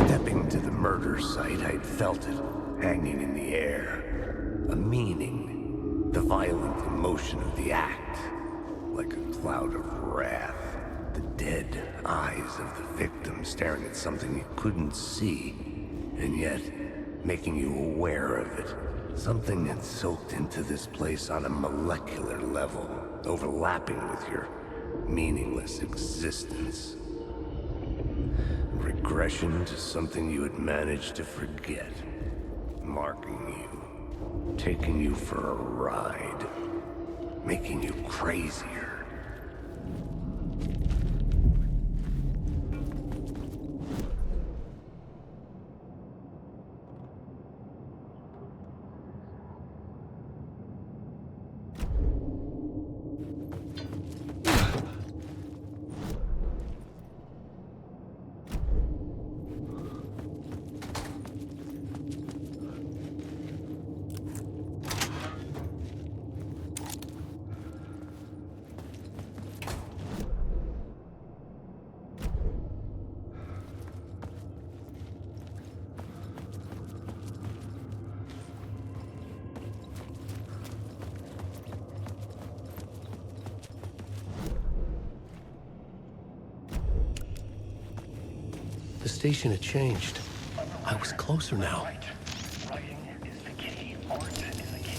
Stepping to the murder site, I'd felt it, hanging in the air. A meaning, the violent emotion of the act, like a cloud of wrath. The dead eyes of the victim staring at something you couldn't see, and yet making you aware of it. Something had soaked into this place on a molecular level, overlapping with your meaningless existence. Regression to something you had managed to forget. Marking you. Taking you for a ride. Making you crazier. The station had changed. I was closer now. Writing is the key. Art is the key.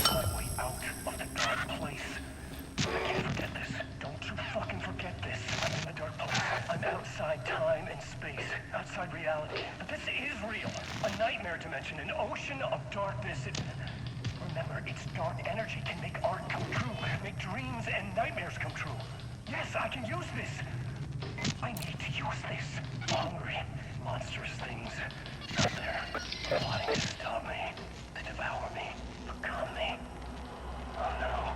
Find my way out of the dark place. I can't forget this. Don't you fucking forget this. I'm in the dark place. I'm outside time and space. Outside reality. But this is real. A nightmare dimension. An ocean of darkness. Remember, its dark energy can make art come true. Make dreams and nightmares come true. Yes, I can use this. I need to use this. Hungry, monstrous things out there, plotting to stop me, to devour me, become me. Oh no.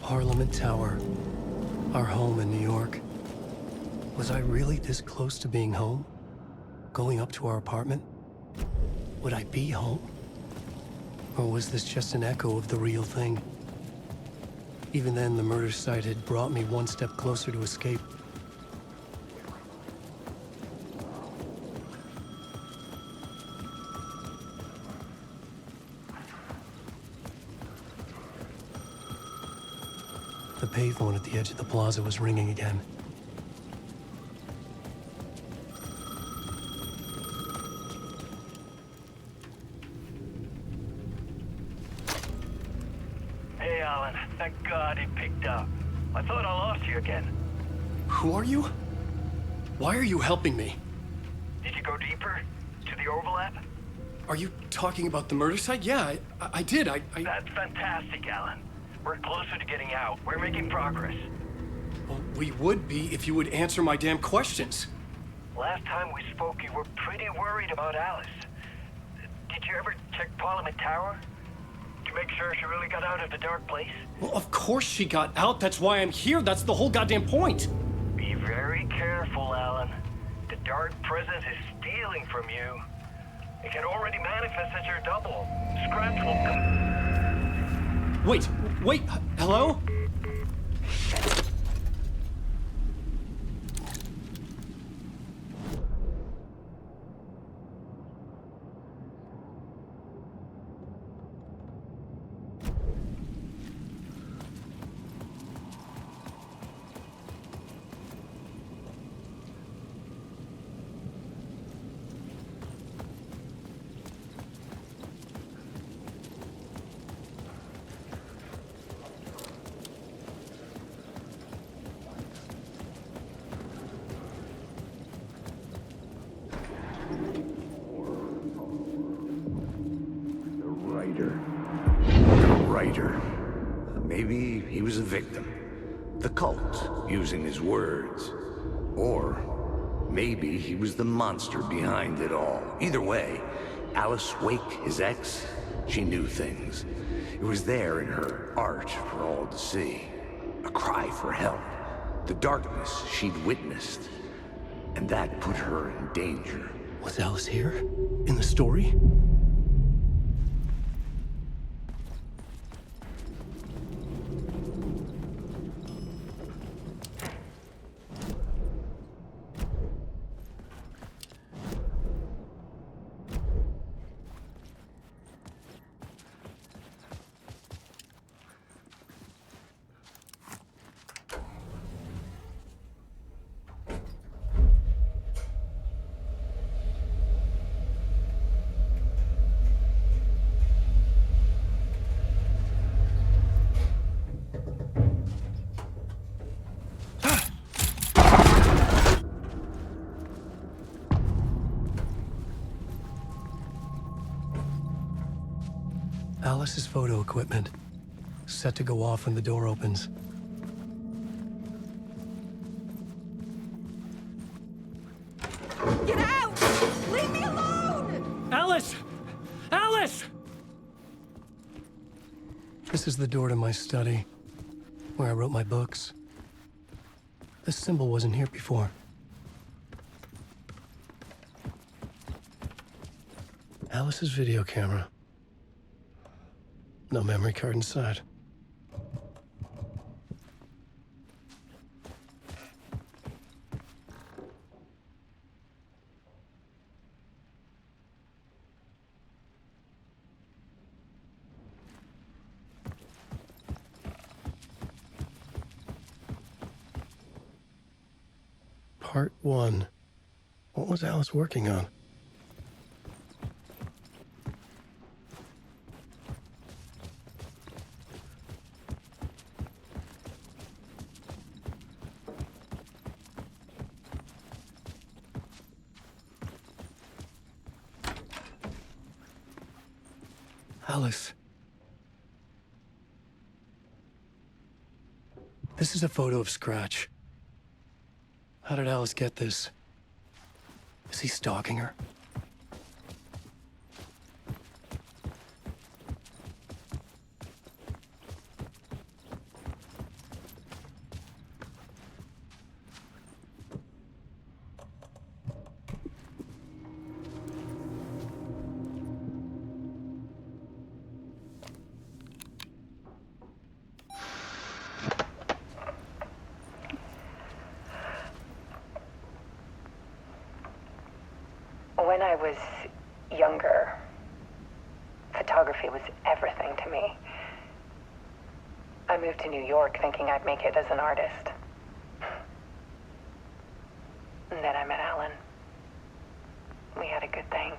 Parliament Tower. Our home in New York. Was I really this close to being home? Going up to our apartment? Would I be home? Or was this just an echo of the real thing? Even then, the murder site had brought me one step closer to escape. The payphone at the edge of the plaza was ringing again. Hey, Alan. Thank God it picked up. I thought I lost you again. Who are you? Why are you helping me? Did you go deeper? To the overlap? Are you talking about the murder site? Yeah, I did. That's fantastic, Alan. We're closer to getting out. We're making progress. Well, we would be if you would answer my damn questions. Last time we spoke, you were pretty worried about Alice. Did you ever check Parliament Tower? To make sure she really got out of the dark place? Well, of course she got out. That's why I'm here. That's the whole goddamn point. Be very careful, Alan. The dark presence is stealing from you. It can already manifest as your double. Scratch will come. Wait, hello? writer. Maybe he was a victim. The cult, using his words. Or maybe he was the monster behind it all. Either way, Alice Wake, his ex, she knew things. It was there in her art for all to see. A cry for help. The darkness she'd witnessed. And that put her in danger. Was Alice here? In the story? Alice's photo equipment, set to go off when the door opens. Get out! Leave me alone! Alice! Alice! This is the door to my study, where I wrote my books. This symbol wasn't here before. Alice's video camera. No memory card inside. Part 1. What was Alice working on? Alice. This is a photo of Scratch. How did Alice get this? Is he stalking her? When I was younger, photography was everything to me. I moved to New York thinking I'd make it as an artist. And then I met Alan. We had a good thing.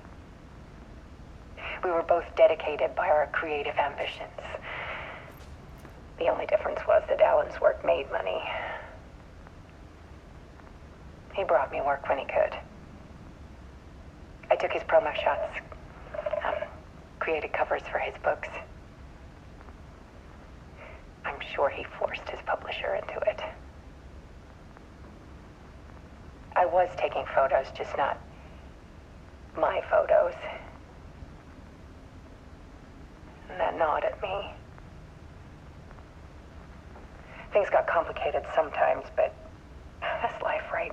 We were both dedicated by our creative ambitions. The only difference was that Alan's work made money. He brought me work when he could. I took his promo shots, created covers for his books. I'm sure he forced his publisher into it. I was taking photos, just not my photos. And that gnawed at me. Things got complicated sometimes, but that's life, right?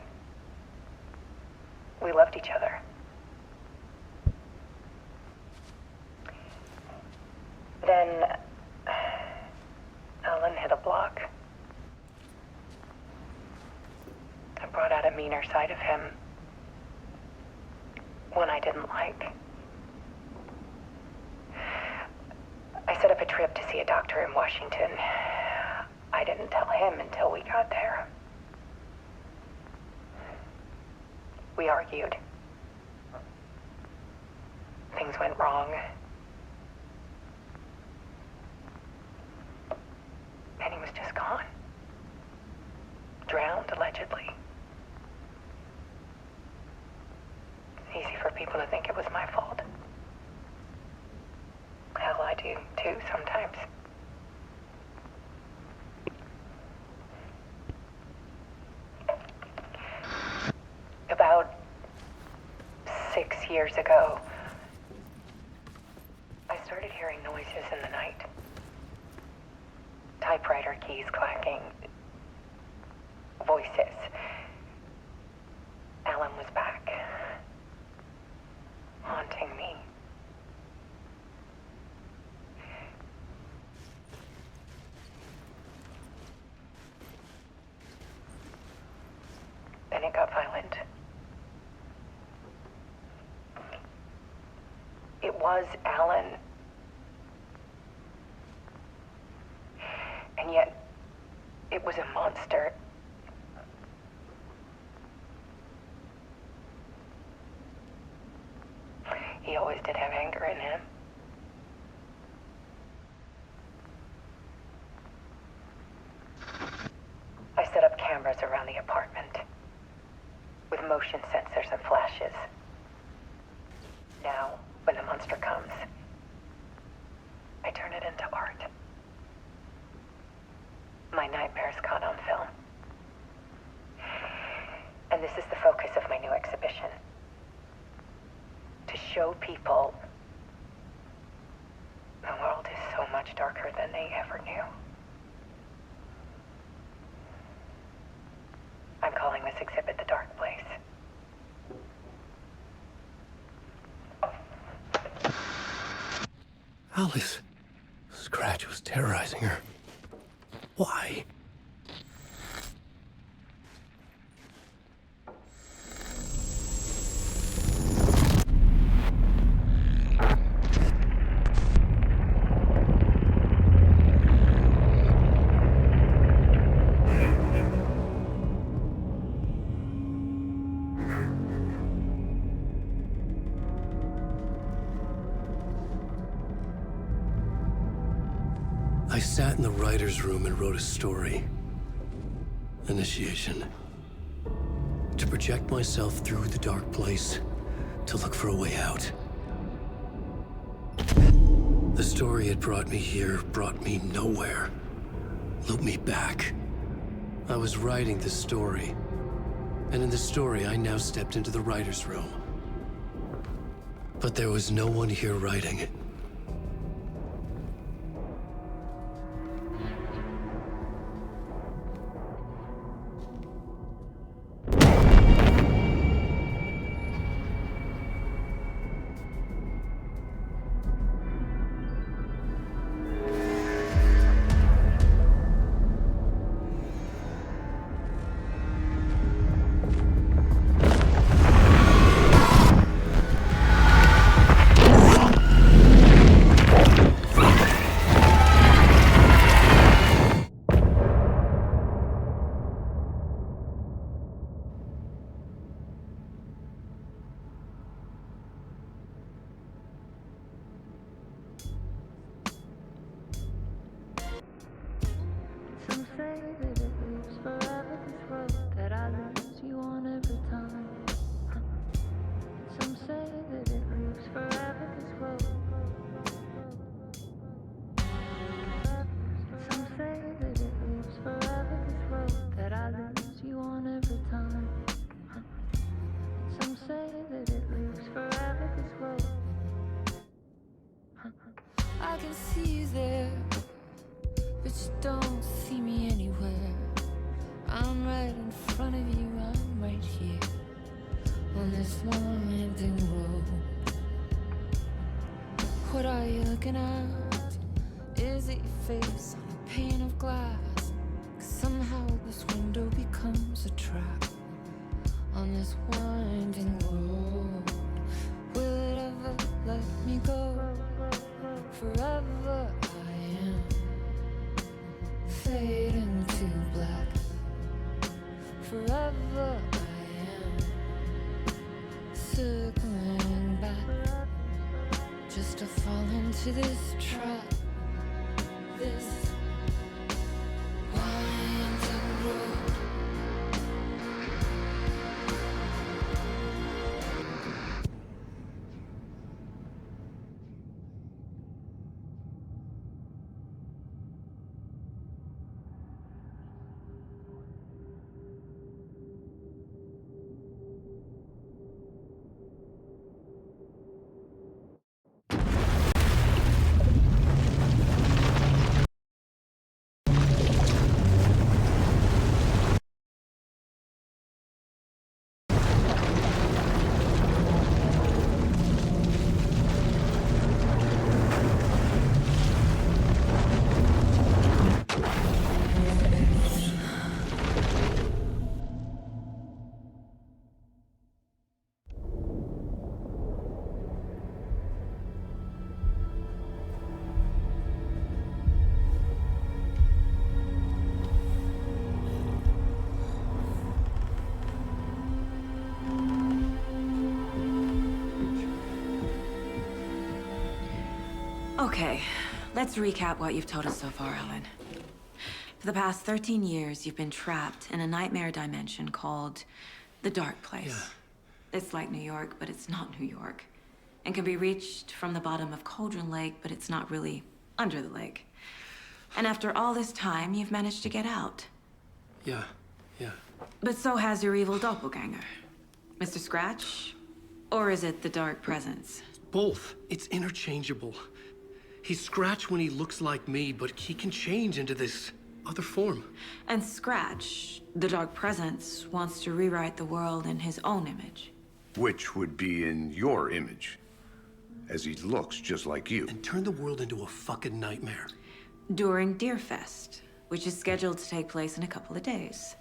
We loved each other. Then Alan hit a block. I brought out a meaner side of him. One I didn't like. I set up a trip to see a doctor in Washington. I didn't tell him until we got there. We argued. Things went wrong. And he was just gone. Drowned, allegedly. It's easy for people to think it was my fault. Hell, I do too sometimes. years ago, I started hearing noises in the night. Typewriter keys clacking. Voices. Alan was back. Haunting me. Then it got violent. It was Alan. And yet, it was a monster. He always did have anger in him. I set up cameras around the apartment with motion sensors and flashes. Now, when the monster comes, I turn it into art. My nightmares caught on film. And this is the focus of my new exhibition. To show people the world is so much darker than they ever knew. I'm calling this exhibit The Dark Place. Alice. Scratch was terrorizing her. Why? I sat in the writer's room and wrote a story. Initiation. To project myself through the dark place, to look for a way out. The story had brought me here, brought me nowhere. Looped me back. I was writing the story. And in the story, I now stepped into the writer's room. But there was no one here writing it. Some say that it lives forever, this road that I lose you on every time. Some say that it lives forever, this road. Some say that it lives forever, this road that I lose you on every time. Some say that it lives forever, this road. I can see you there, but you don't see me anywhere. I'm right in front of you, I'm right here on this winding road. What are you looking at? Is it your face on a pane of glass? 'Cause somehow this window becomes a trap on this winding road. Will it ever let me go? Forever I am fading to black. Forever I am circling back, just to fall into this trap. This winding road. Okay, let's recap what you've told us so far, Alan. For the past 13 years, you've been trapped in a nightmare dimension called the Dark Place. Yeah. It's like New York, but it's not New York. And can be reached from the bottom of Cauldron Lake, but it's not really under the lake. And after all this time, you've managed to get out. Yeah. But so has your evil doppelganger. Mr. Scratch? Or is it the Dark Presence? Both. It's interchangeable. He's Scratch when he looks like me, but he can change into this other form. And Scratch, the Dark Presence, wants to rewrite the world in his own image. Which would be in your image, as he looks just like you. And turn the world into a fucking nightmare. During Deerfest, which is scheduled to take place in a couple of days.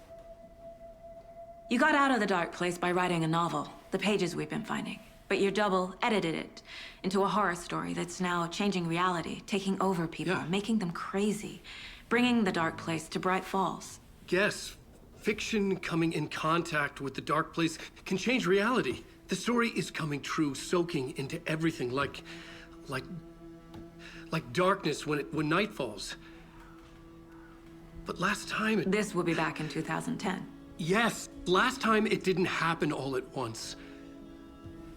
You got out of the Dark Place by writing a novel, the pages we've been finding. But your double edited it into a horror story that's now changing reality, taking over people, Yeah. making them crazy, bringing the Dark Place to Bright Falls. Yes, fiction coming in contact with the Dark Place can change reality. The story is coming true, soaking into everything like darkness when night falls. But last time This will be back in 2010. Yes, last time it didn't happen all at once.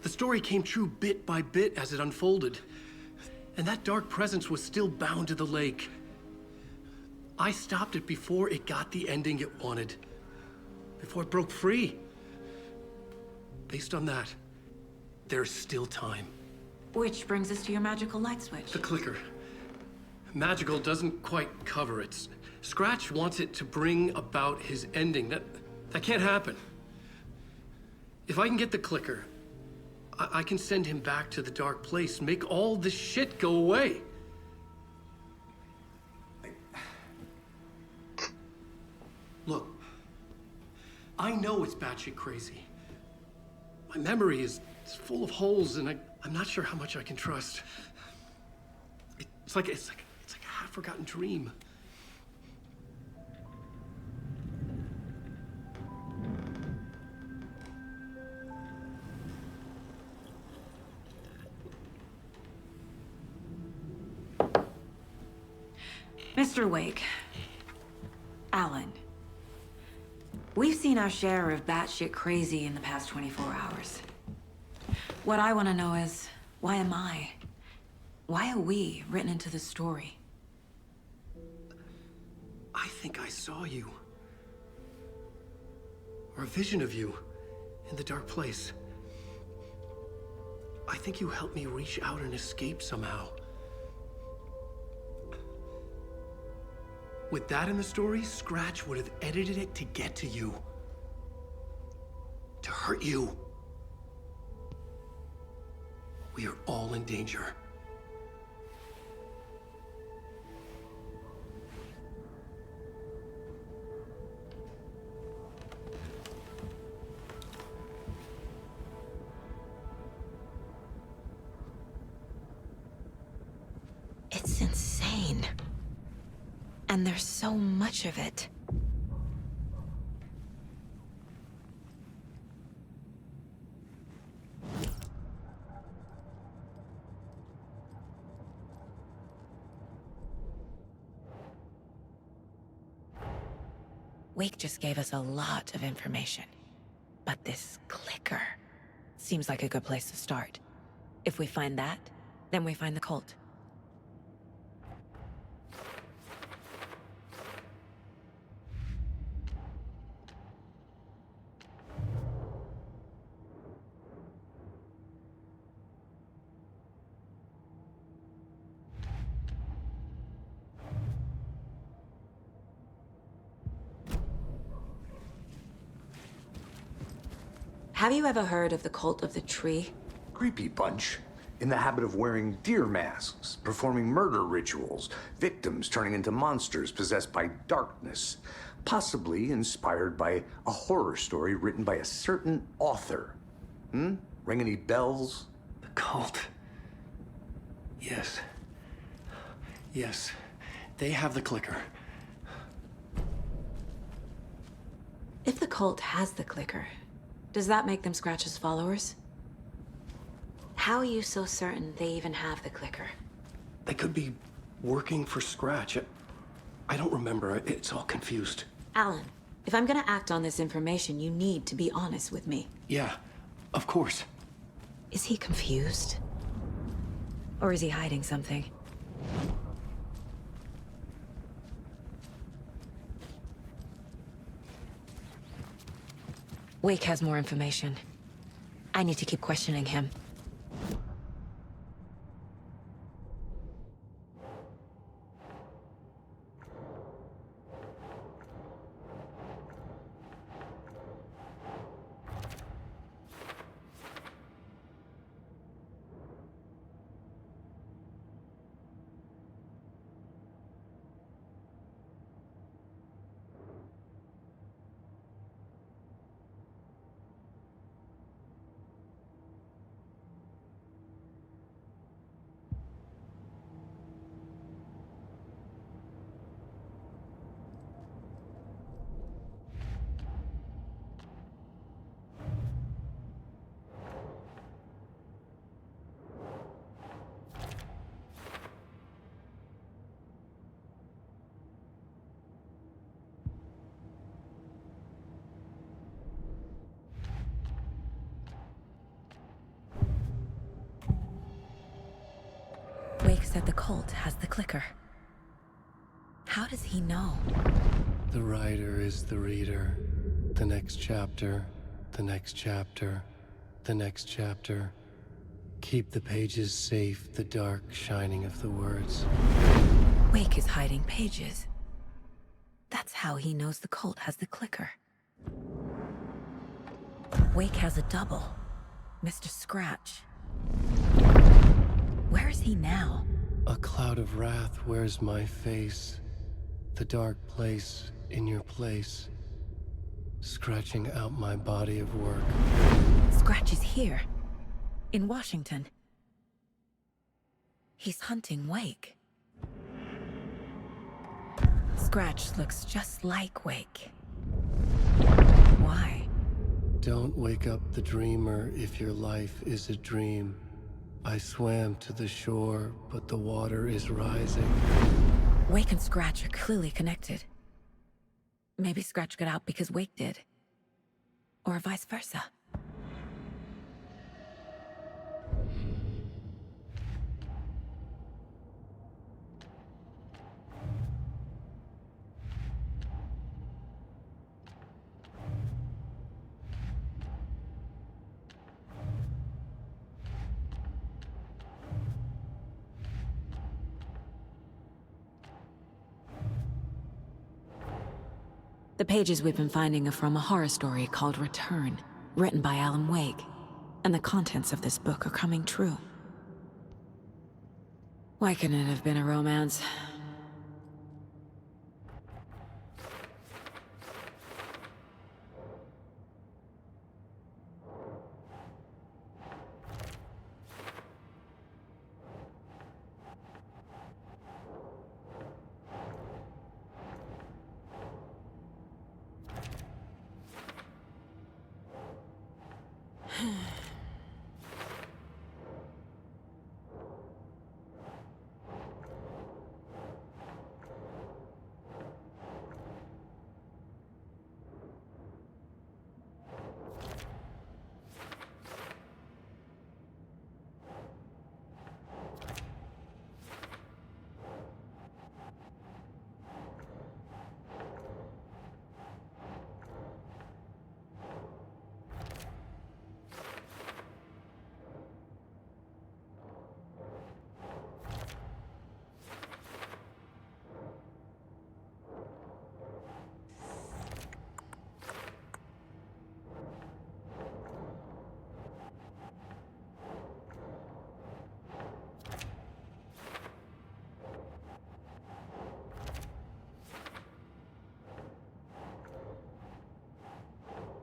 The story came true bit by bit as it unfolded. And that dark presence was still bound to the lake. I stopped it before it got the ending it wanted. Before it broke free. Based on that, there's still time. Which brings us to your magical light switch. The clicker. Magical doesn't quite cover it. Scratch wants it to bring about his ending. That can't happen. If I can get the clicker, I can send him back to the Dark Place, make all this shit go away. Look, I know it's batshit crazy. My memory is full of holes, and I'm not sure how much I can trust. It's like a half-forgotten dream. Mr. Wake, Alan, we've seen our share of batshit crazy in the past 24 hours. What I want to know is, why am I? Why are we written into the story? I think I saw you. Or a vision of you in the Dark Place. I think you helped me reach out and escape somehow. With that in the story, Scratch would have edited it to get to you. To hurt you. We are all in danger. It's insane. And there's so much of it. Wake just gave us a lot of information. But this clicker seems like a good place to start. If we find that, then we find the cult. Have you ever heard of the cult of the tree? Creepy bunch. In the habit of wearing deer masks, performing murder rituals, victims turning into monsters possessed by darkness. Possibly inspired by a horror story written by a certain author. Ring any bells? The cult. Yes. Yes. They have the clicker. If the cult has the clicker, does that make them Scratch's followers? How are you so certain they even have the clicker? They could be working for Scratch. I don't remember. It's all confused. Alan, if I'm gonna act on this information, you need to be honest with me. Yeah, of course. Is he confused? Or is he hiding something? Wake has more information. I need to keep questioning him. Wake said the cult has the clicker. How does he know? The writer is the reader. The next chapter, the next chapter, the next chapter. Keep the pages safe, the dark shining of the words. Wake is hiding pages. That's how he knows the cult has the clicker. Wake has a double. Mr. Scratch. Where is he now? A cloud of wrath wears my face. The dark place in your place. Scratching out my body of work. Scratch is here. In Washington. He's hunting Wake. Scratch looks just like Wake. Why? Don't wake up the dreamer if your life is a dream. I swam to the shore, but the water is rising. Wake and Scratch are clearly connected. Maybe Scratch got out because Wake did. Or vice versa. The pages we've been finding are from a horror story called Return, written by Alan Wake, and the contents of this book are coming true. Why couldn't it have been a romance?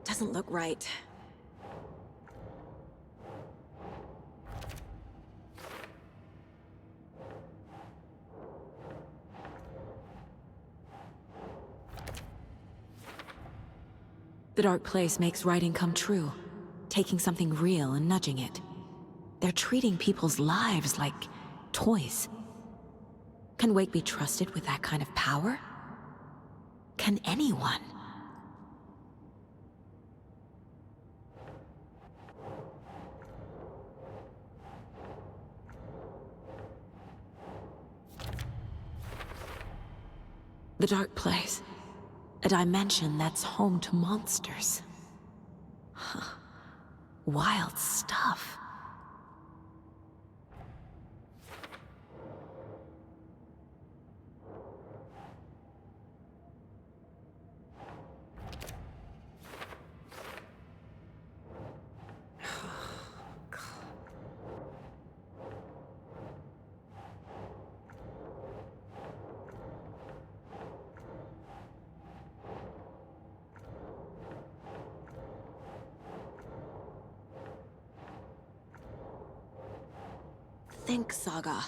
Doesn't look right. The dark place makes writing come true, taking something real and nudging it. They're treating people's lives like toys. Can Wake be trusted with that kind of power? Can anyone? The dark place. A dimension that's home to monsters. Huh. Wild stuff. Think, Saga.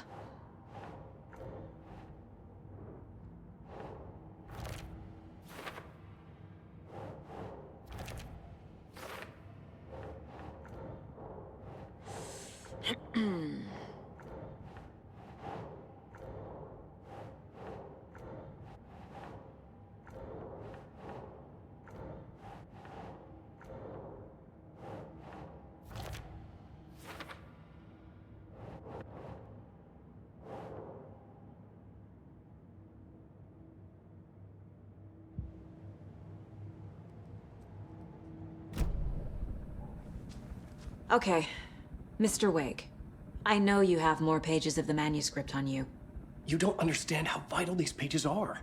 Okay, Mr. Wake. I know you have more pages of the manuscript on you. You don't understand how vital these pages are.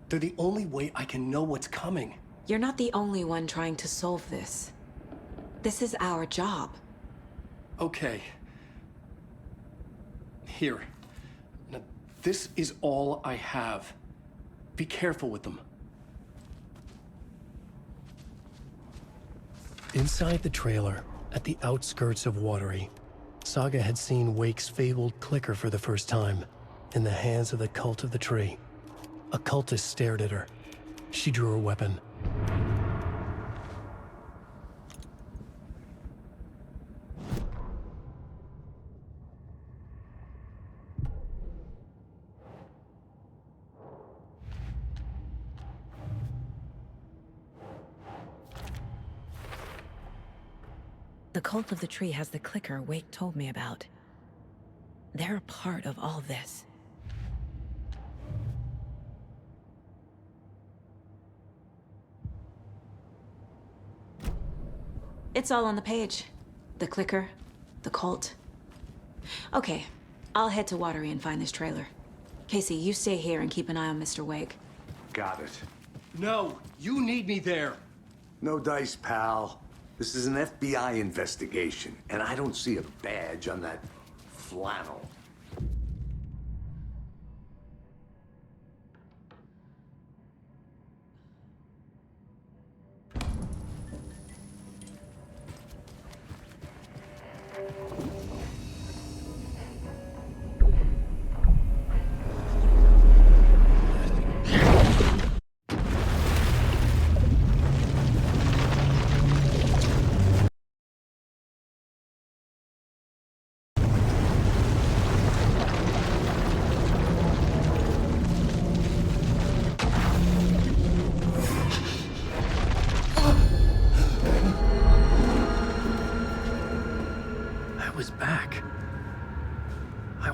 They're the only way I can know what's coming. You're not the only one trying to solve this. This is our job. Okay. Here. Now, this is all I have. Be careful with them. Inside the trailer, at the outskirts of Watery, Saga had seen Wake's fabled clicker for the first time, in the hands of the Cult of the Tree. A cultist stared at her. She drew her weapon. The Cult of the Tree has the clicker Wake told me about. They're a part of all this. It's all on the page. The clicker, the cult. Okay, I'll head to Watery and find this trailer. Casey, you stay here and keep an eye on Mr. Wake. Got it. No, you need me there. No dice, pal. This is an FBI investigation, and I don't see a badge on that flannel.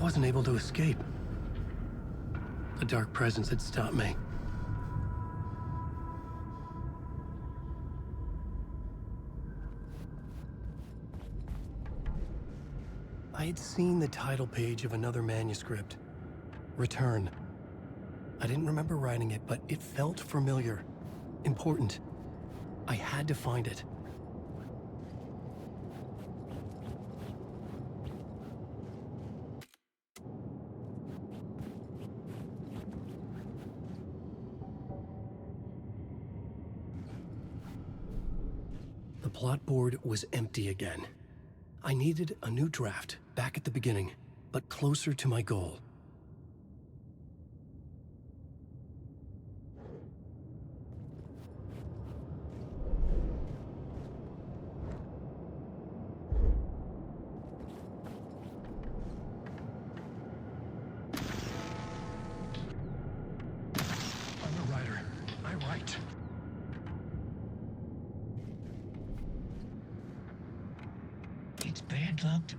wasn't able to escape. A dark presence had stopped me. I had seen the title page of another manuscript. Return. I didn't remember writing it, but it felt familiar. Important. I had to find it. The plot board was empty again. I needed a new draft, back at the beginning, but closer to my goal. right. It's bad luck to...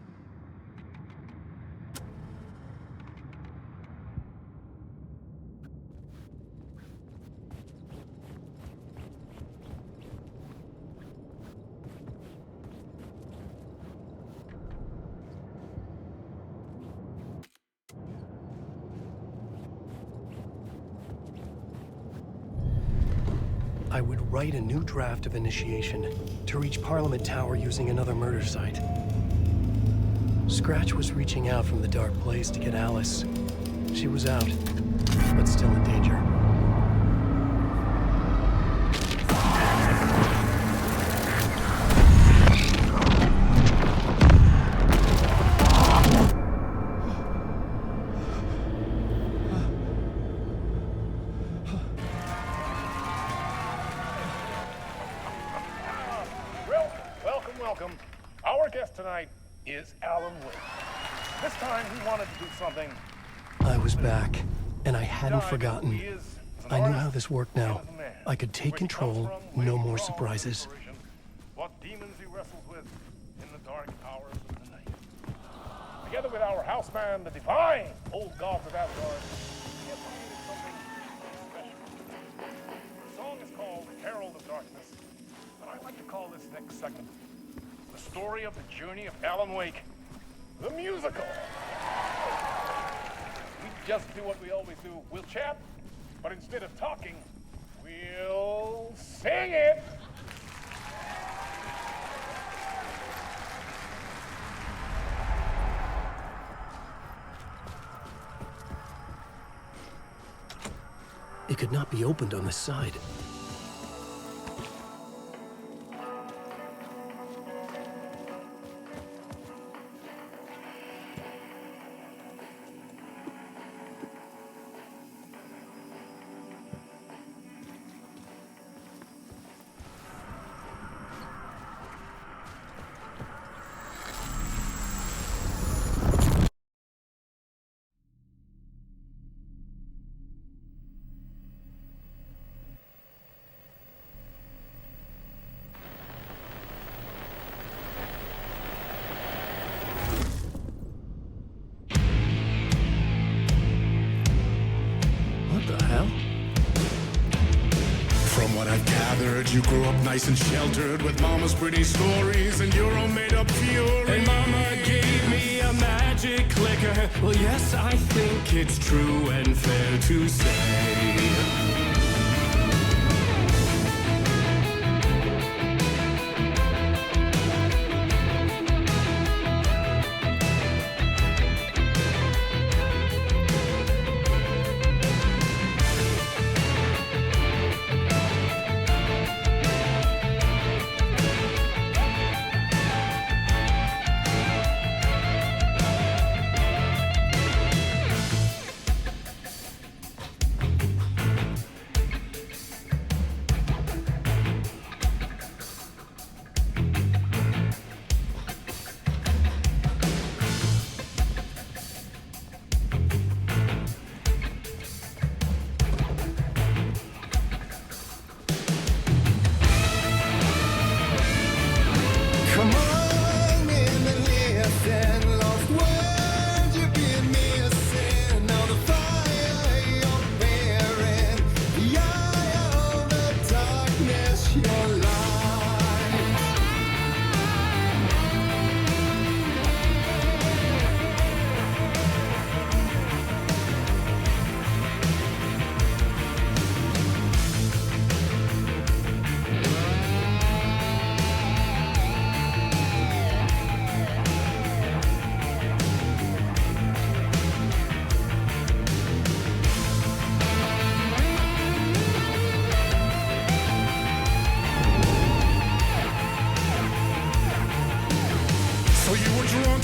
I would write a new draft of initiation to reach Parliament Tower using another murder site. Scratch was reaching out from the dark place to get Alice. She was out, but still in danger. Welcome. Our guest tonight is Alan Wake. This time he wanted to do something. I was back, and I hadn't forgotten. I knew how this worked now. I could take control, no more surprises. What demons he wrestles with in the dark hours of the night. Together with our house band, the divine old gods of Asgard, we have created something special. The song is called Herald of Darkness, and I'd like to call this next segment the story of the journey of Alan Wake, the musical. We just do what we always do. We'll chat, but instead of talking, we'll sing it. It could not be opened on the side. From what I've gathered, you grew up nice and sheltered with mama's pretty stories and your own made-up fury. And mama gave me a magic clicker. Well, yes, I think it's true and fair to say.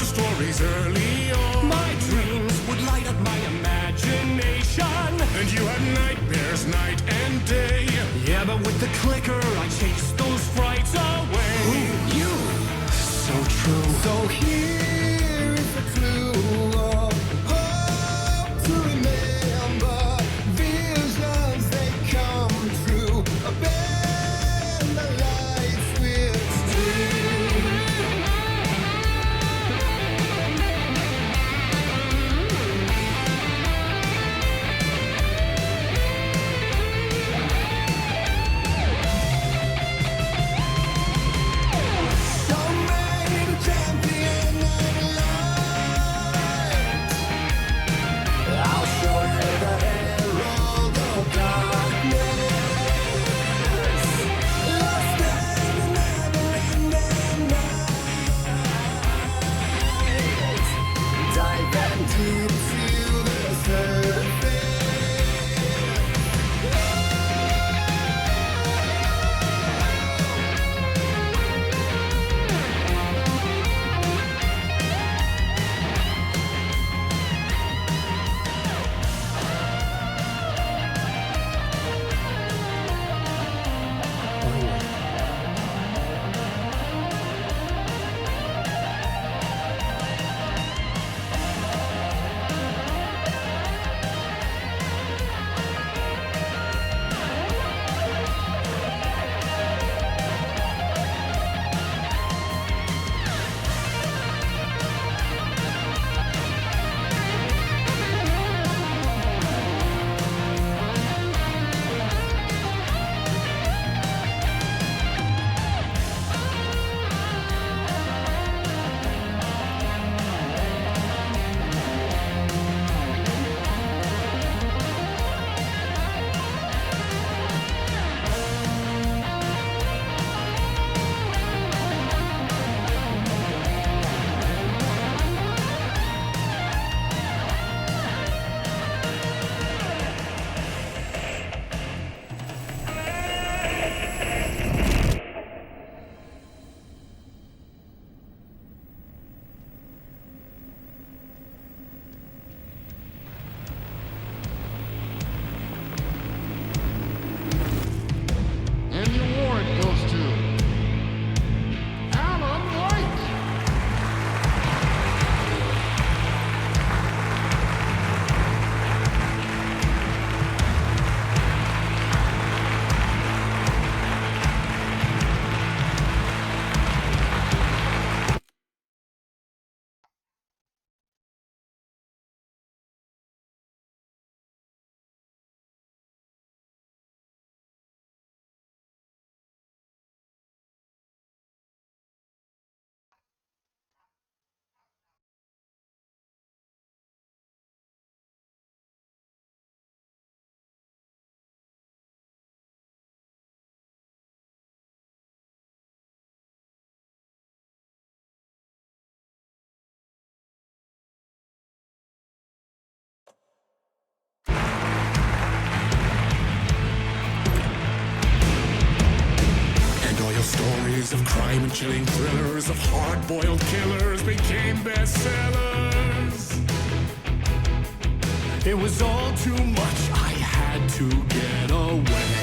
Stories early on. My dreams would light up my imagination. And you had nightmares night and day. Yeah, but with the clicker, I chased those frights away. Ooh, you, so true. So here is the clue of hope to remember. Visions, they come true. Stories of crime and chilling thrillers of hard-boiled killers became bestsellers. It was all too much, I had to get away.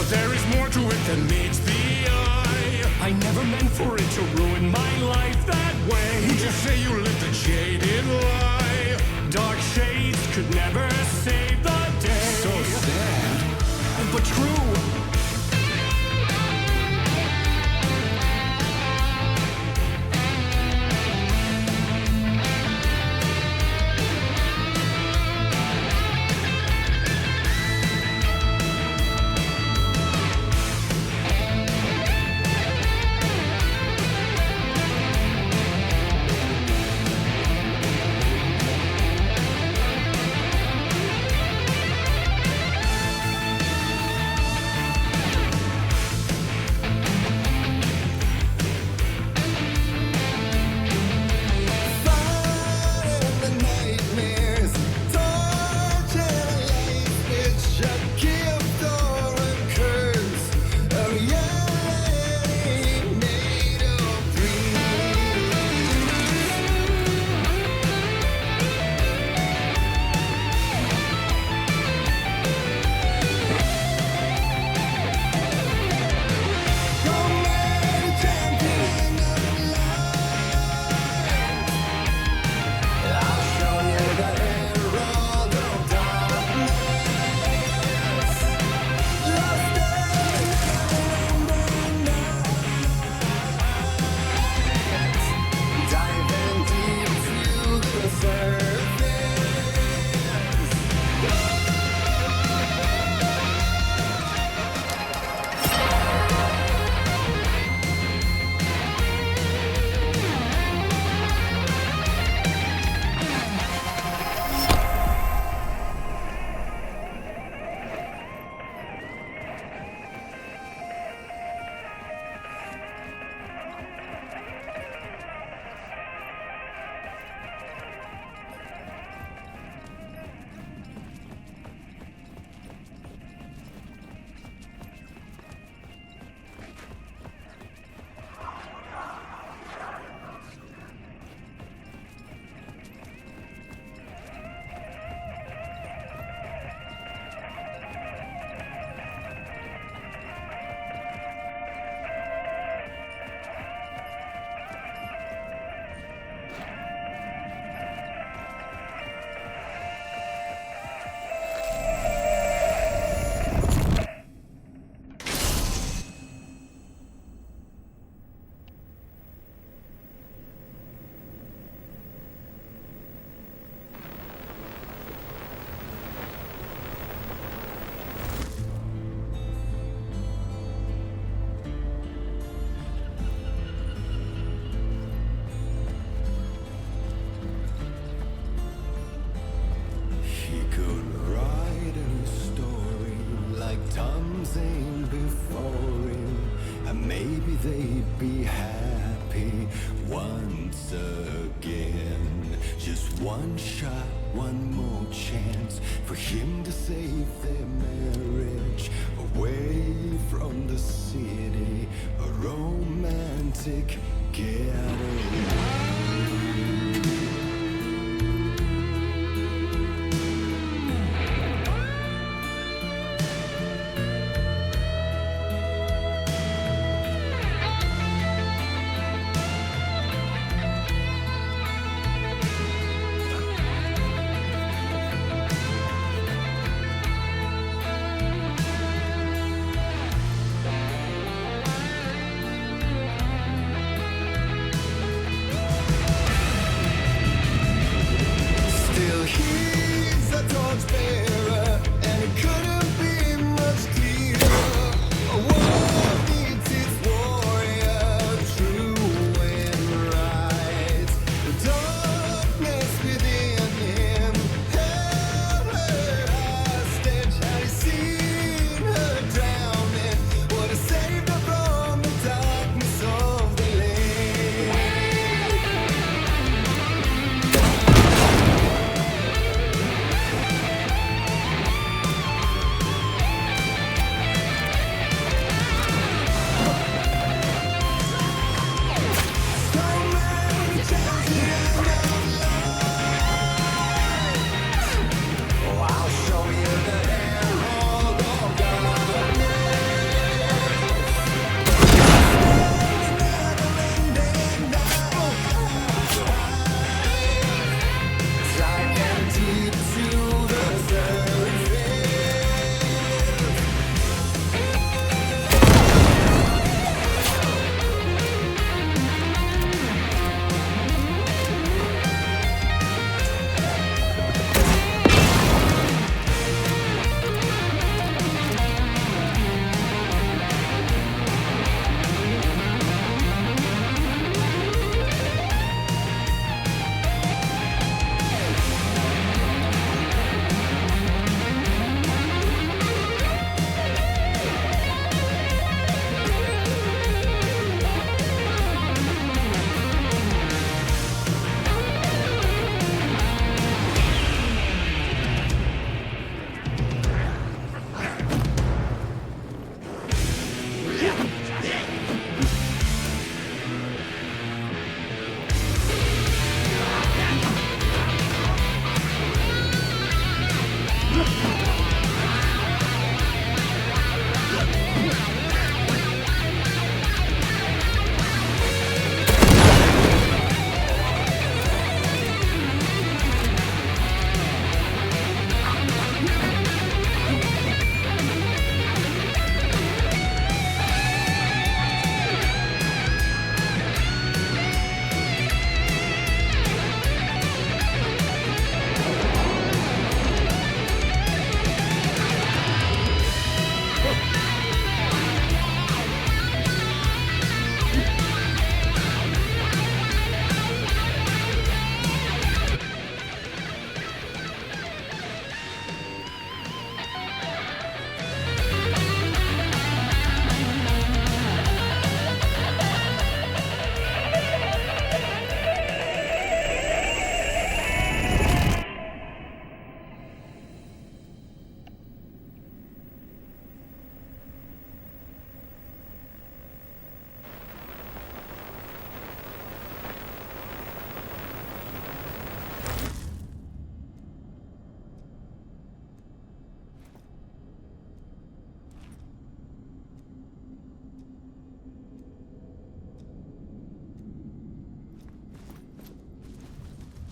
There is more to it than meets the eye. I never meant for it to ruin my life that way. You just say you lived a jaded lie. Dark shades could never save the day. So sad, but true. maybe they'd be happy once again. Just one shot, one more chance for him to save their marriage. Away from the city, a romantic getaway.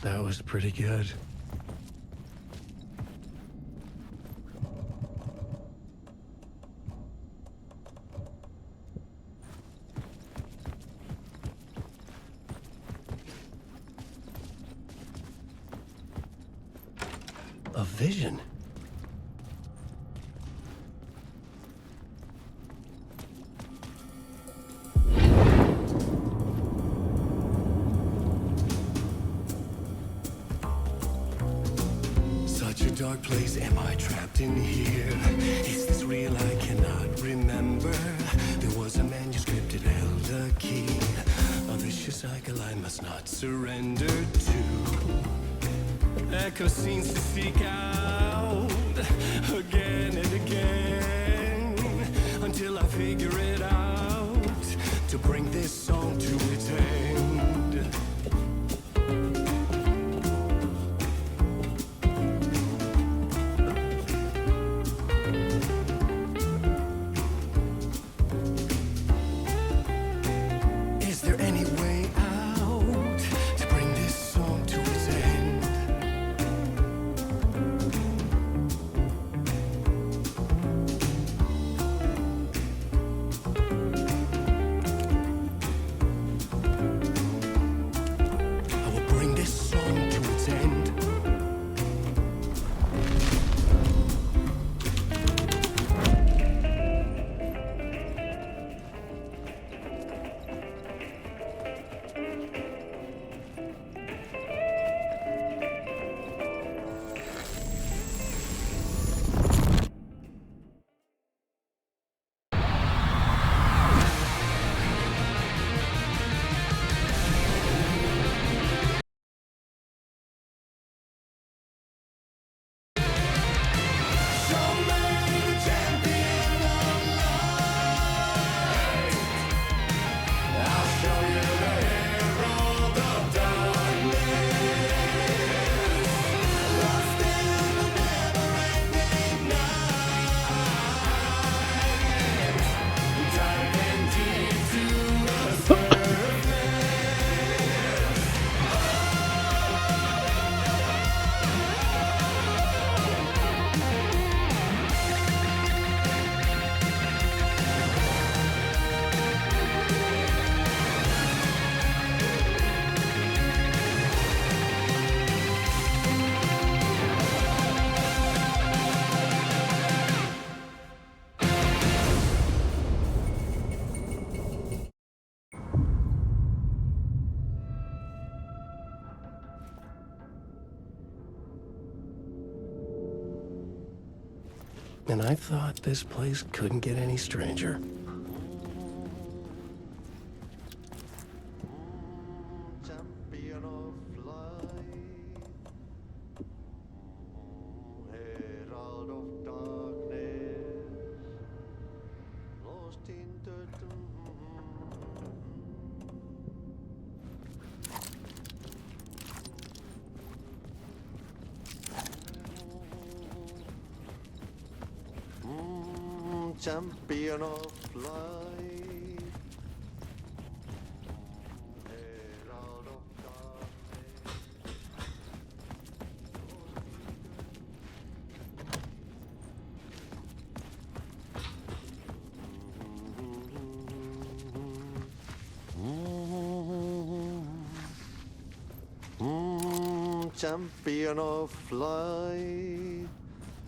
That was pretty good. A vision. such a dark place. Am I trapped in here? Is this real? I cannot remember. There was a manuscript, it held a key. A vicious cycle I must not surrender to. Echo scenes to seek out again and again until I figure it out to bring this song to its end. Is there any way out to bring this song to its end? I will bring this song to its end. And I thought this place couldn't get any stranger. Champion of light, herald of darkness, lost in the champion of light, herald of darkness. Champion of light,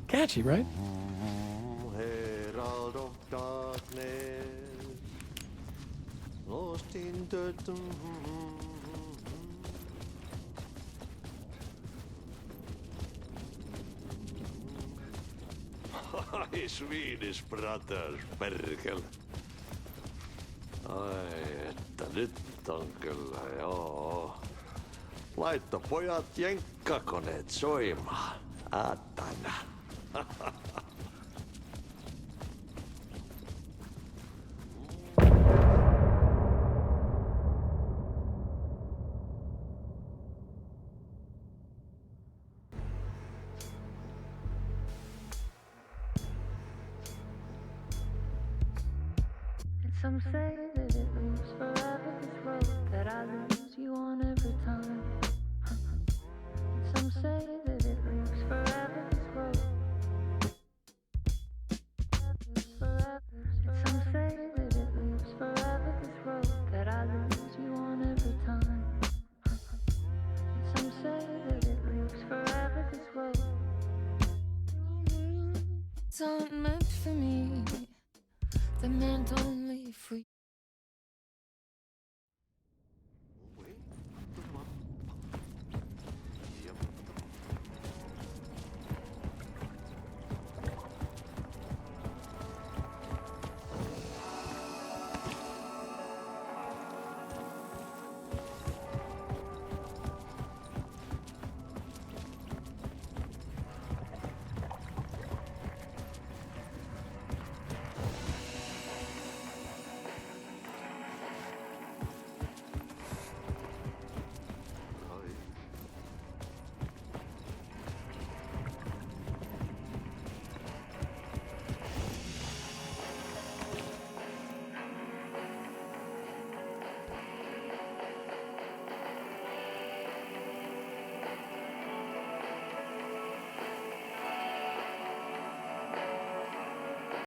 Catchy, right? herald of darkness, lost in the Ai, Swedish brothers, perkele. Ai, että nyt on kyllä, joo. Laitto pojat jenkkakoneet soimaan. Äätänä. Some say that it moves forever, this road that I lose you on every time. Some say that it moves forever, this road. Forever. Some say that it moves forever, this road that I lose you on every time. Some say that it moves forever, this road. Some